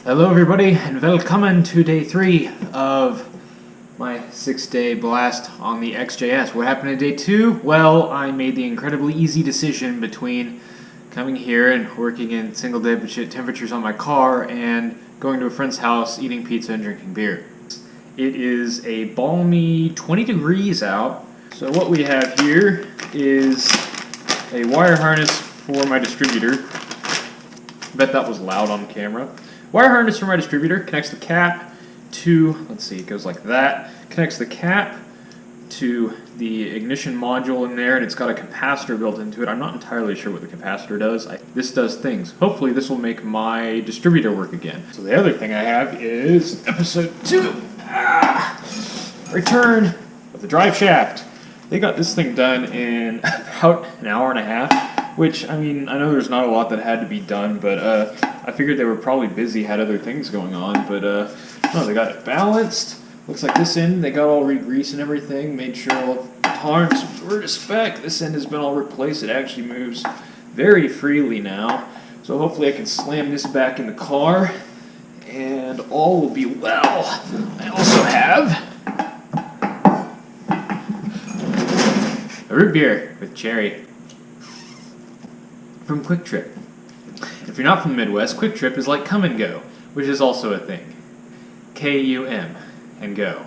Hello everybody, and welcome to day 3 of my 6-day blast on the XJS. What happened in day 2? Well, I made the incredibly easy decision between coming here and working in single digit temperatures on my car and going to a friend's house, eating pizza and drinking beer. It is a balmy 20 degrees out, so what we have here is a wire harness for my distributor. I bet that was loud on camera. Wire harness for my distributor connects the cap to, let's see, it goes like that. Connects the cap to the ignition module in there, and it's got a capacitor built into it. I'm not entirely sure what the capacitor does. This does things. Hopefully this will make my distributor work again. So the other thing I have is episode 2. Return of the drive shaft. They got this thing done in about an hour and a half, which, I mean, I know there's not a lot that had to be done, but I figured they were probably busy, had other things going on, but no, they got it balanced. Looks like this end, they got all re-greased and everything, made sure all of the tolerances were to spec. This end has been all replaced. It actually moves very freely now. So hopefully I can slam this back in the car, and all will be well. I also have a root beer with cherry from Quick Trip. If you're not from the Midwest, Quick Trip is like come and go, which is also a thing. K-U-M and go.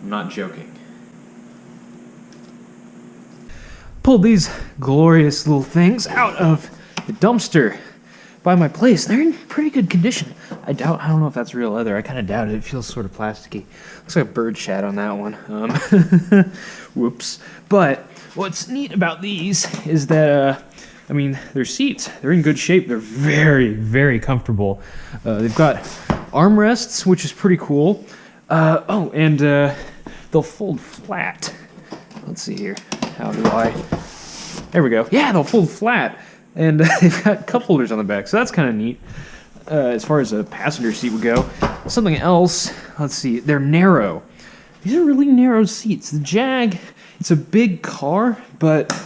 I'm not joking. Pulled these glorious little things out of the dumpster by my place. They're in pretty good condition. I don't know if that's real leather. I kind of doubt it. It feels sort of plasticky. Looks like a bird shat on that one. Whoops. But what's neat about these is that I mean, their seats, they're in good shape. They're very, very comfortable. They've got armrests, which is pretty cool. And they'll fold flat. Let's see here. How do I... There we go. Yeah, they'll fold flat. And they've got cup holders on the back, so that's kind of neat. As far as a passenger seat would go. Something else, let's see, they're narrow. These are really narrow seats. The Jag, it's a big car, but...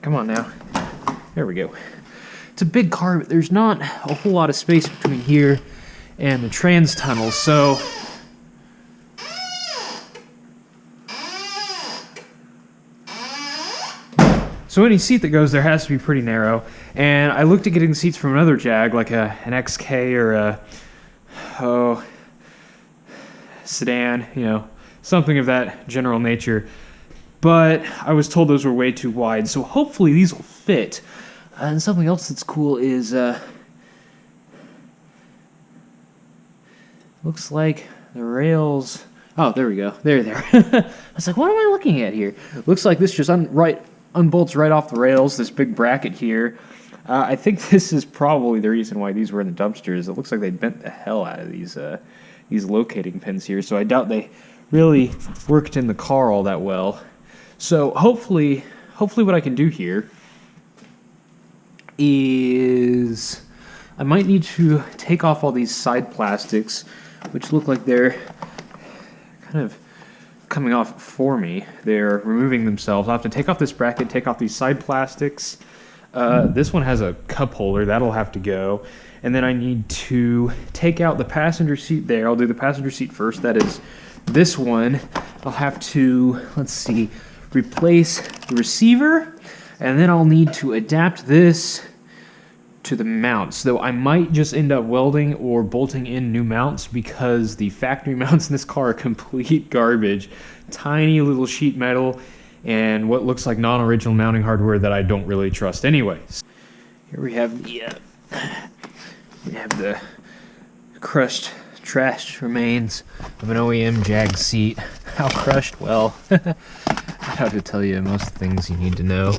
Come on now. There we go. It's a big car, but there's not a whole lot of space between here and the trans tunnel, so... So any seat that goes there has to be pretty narrow, and I looked at getting seats from another Jag, like an XK or a sedan, you know, something of that general nature. But I was told those were way too wide, so hopefully these will fit. And something else that's cool is, looks like the rails... Oh, there we go. There. I was like, what am I looking at here? Looks like this just unbolts right off the rails, this big bracket here. I think this is probably the reason why these were in the dumpsters. It looks like they bent the hell out of these locating pins here, so I doubt they really worked in the car all that well. So hopefully what I can do here is I might need to take off all these side plastics, which look like they're kind of coming off for me. They're removing themselves. I'll have to take off this bracket, take off these side plastics. This one has a cup holder. That'll have to go. And then I need to take out the passenger seat there. I'll do the passenger seat first. That is this one. I'll have to, let's see, replace the receiver, and then I'll need to adapt this to the mounts, though I might just end up welding or bolting in new mounts because the factory mounts in this car are complete garbage. Tiny little sheet metal and what looks like non-original mounting hardware that I don't really trust anyways. Here we have the crushed trash remains of an OEM Jag seat. How crushed? Well, I have to tell you most things you need to know.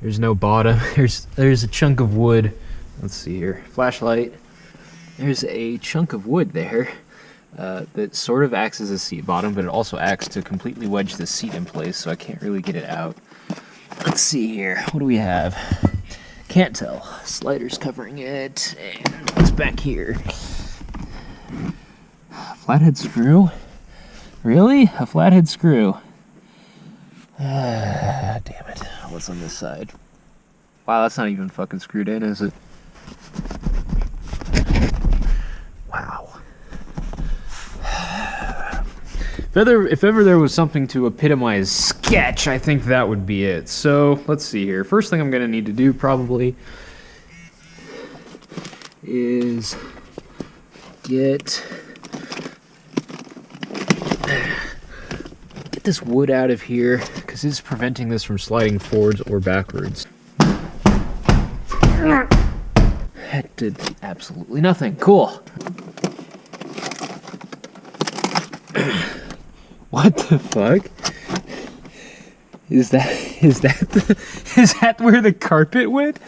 There's no bottom. There's a chunk of wood. Let's see here. Flashlight. There's a chunk of wood there that sort of acts as a seat bottom, but it also acts to completely wedge the seat in place, so I can't really get it out. Let's see here. What do we have? Can't tell. Sliders covering it. And what's back here? Flathead screw? Really? A flathead screw? Damn it. What's on this side? Wow, that's not even fucking screwed in, is it? If ever there was something to epitomize sketch, I think that would be it. So let's see here. First thing I'm going to need to do probably is get this wood out of here because it's preventing this from sliding forwards or backwards. That did absolutely nothing. Cool. What the fuck? Is that where the carpet went?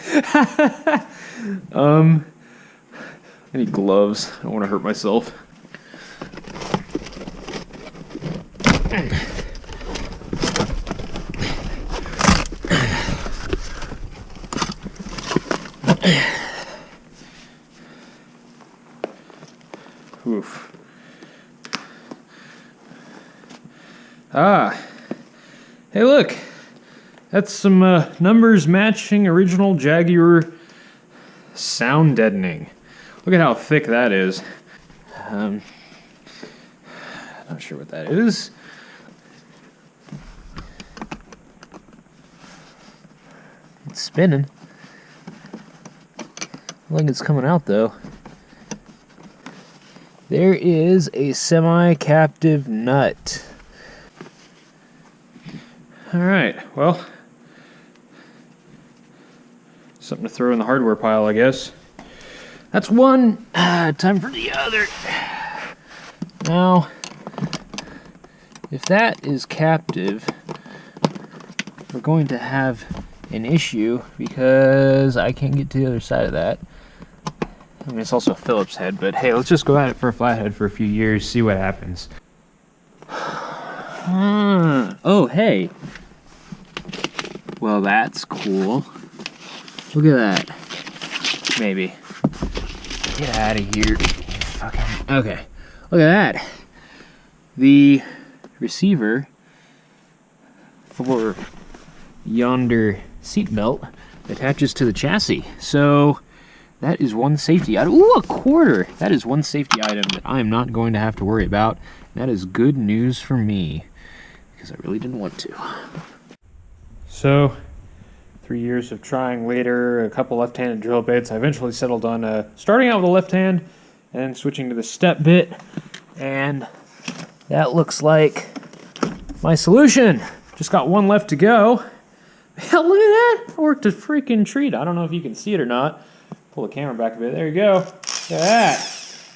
I need gloves. I don't want to hurt myself. Oof. Ah. Hey, look. That's some numbers matching original Jaguar sound deadening. Look at how thick that is. Not sure what that is. It's spinning. I don't think it's coming out though. There is a semi-captive nut. Alright, well, something to throw in the hardware pile, I guess. That's one. Time for the other. Now, if that is captive, we're going to have an issue because I can't get to the other side of that. I mean, it's also a Phillips head, but hey, let's just go at it for a flathead for a few years, see what happens. Oh, hey. Well, that's cool. Look at that. Maybe. Get out of here. Fucking. Okay. Look at that. The receiver for yonder seatbelt attaches to the chassis. So that is one safety item. Ooh, a quarter! That is one safety item that I am not going to have to worry about. That is good news for me, because I really didn't want to. So, 3 years of trying later, a couple left-handed drill bits, I eventually settled on starting out with a left hand and switching to the step bit. And that looks like my solution. Just got one left to go. Hell, look at that! It worked a freaking treat. I don't know if you can see it or not. Pull the camera back a bit. There you go. Look at that.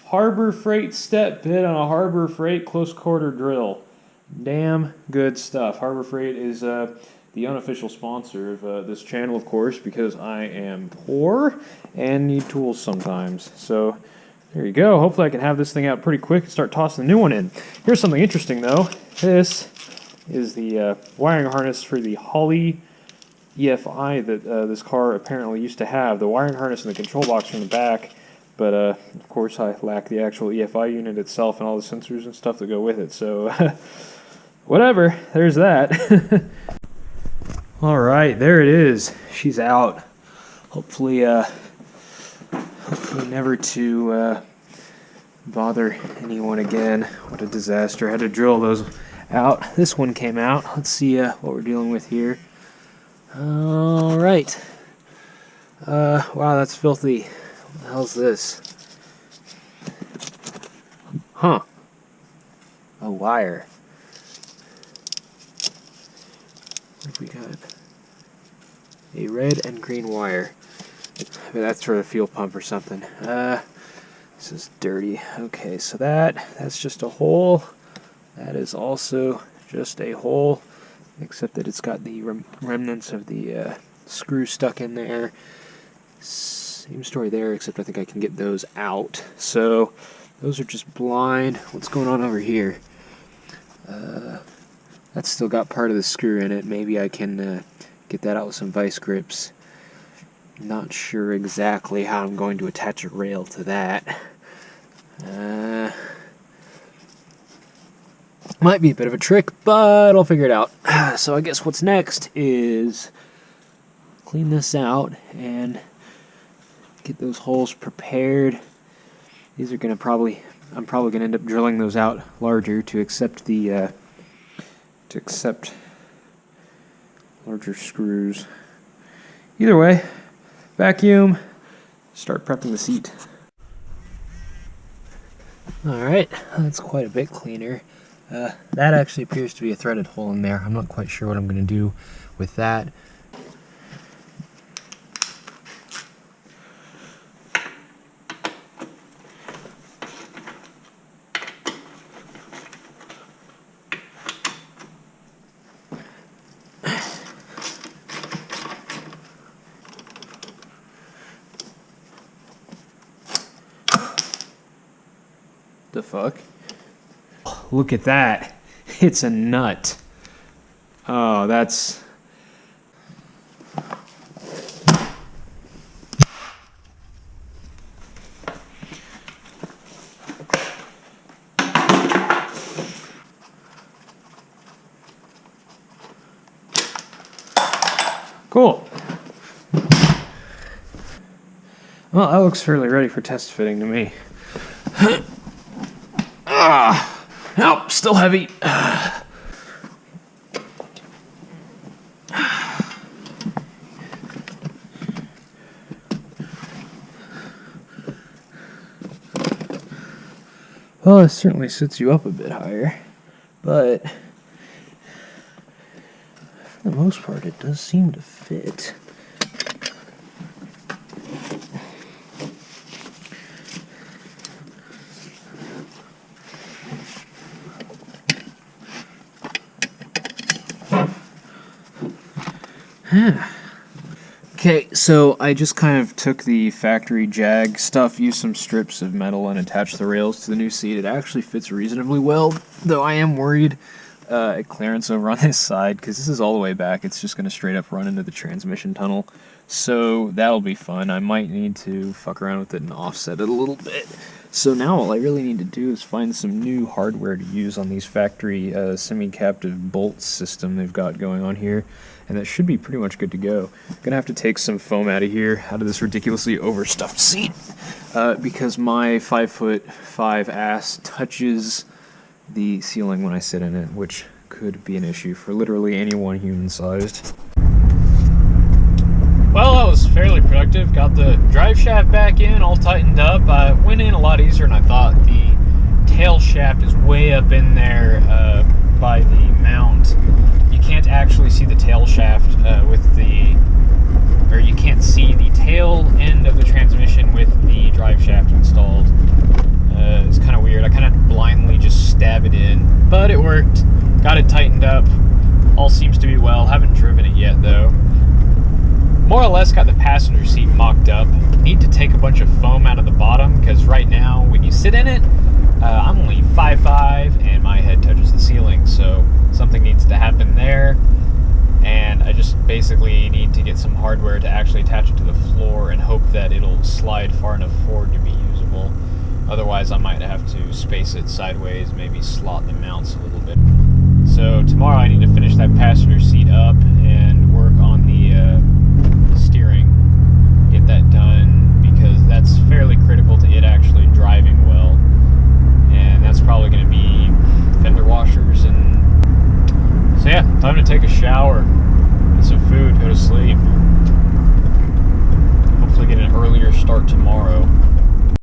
Harbor Freight step bit on a Harbor Freight close quarter drill. Damn good stuff. Harbor Freight is the unofficial sponsor of this channel, of course, because I am poor and need tools sometimes. So there you go. Hopefully I can have this thing out pretty quick and start tossing the new one in. Here's something interesting, though. This is the wiring harness for the Holley EFI that this car apparently used to have. The wiring harness and the control box are in the back, but of course I lack the actual EFI unit itself and all the sensors and stuff that go with it, so whatever, there's that. Alright, there it is. She's out. Hopefully never to bother anyone again. What a disaster. I had to drill those out. This one came out. Let's see what we're dealing with here. Alright. Wow, that's filthy. What the hell's this? Huh. A wire. What we got? A red and green wire. Maybe that's for a fuel pump or something. This is dirty. Okay, so that's just a hole. That is also just a hole, except that it's got the remnants of the screw stuck in there. Same story there, except I think I can get those out. So those are just blind. What's going on over here? That's still got part of the screw in it. Maybe I can get that out with some vice grips. Not sure exactly how I'm going to attach a rail to that. Might be a bit of a trick, but I'll figure it out. So I guess what's next is clean this out and get those holes prepared. These are going to probably I'm probably going to end up drilling those out larger to accept the larger screws. Either way, vacuum, start prepping the seat. Alright, that's quite a bit cleaner. That actually appears to be a threaded hole in there. I'm not quite sure what I'm going to do with that. The fuck? Look at that. It's a nut. Oh, that's... cool. Well, that looks fairly ready for test fitting to me. Nope, still heavy. Well, it certainly sits you up a bit higher, but for the most part, it does seem to fit. Okay, so I just kind of took the factory JAG stuff, used some strips of metal, and attached the rails to the new seat. It actually fits reasonably well, though I am worried at clearance over on this side, because this is all the way back. It's just going to straight up run into the transmission tunnel, so that'll be fun. I might need to fuck around with it and offset it a little bit. So now all I really need to do is find some new hardware to use on these factory semi-captive bolt system they've got going on here, and that should be pretty much good to go. Gonna have to take some foam out of here, out of this ridiculously overstuffed seat, because my 5'5" ass touches the ceiling when I sit in it, which could be an issue for literally anyone human-sized. Well, that was fairly productive. Got the drive shaft back in, all tightened up. Went in a lot easier than I thought. The tail shaft is way up in there by the mount. You can't actually see the tail shaft or you can't see the tail end of the transmission with the drive shaft installed. It's kind of weird. I kind of blindly just stab it in, but it worked. Got it tightened up. All seems to be well. Haven't driven it yet though. More or less got the passenger seat mocked up. Need to take a bunch of foam out of the bottom, because right now when you sit in it, I'm only 5'5" and my head touches the ceiling, so something needs to happen there. And I just basically need to get some hardware to actually attach it to the floor and hope that it'll slide far enough forward to be usable. Otherwise I might have to space it sideways, maybe slot the mounts a little bit. So tomorrow I need to finish that passenger seat up and work on the steering, get that done, because that's fairly critical to it actually driving well, and that's probably going to be fender washers. And so yeah, time to take a shower.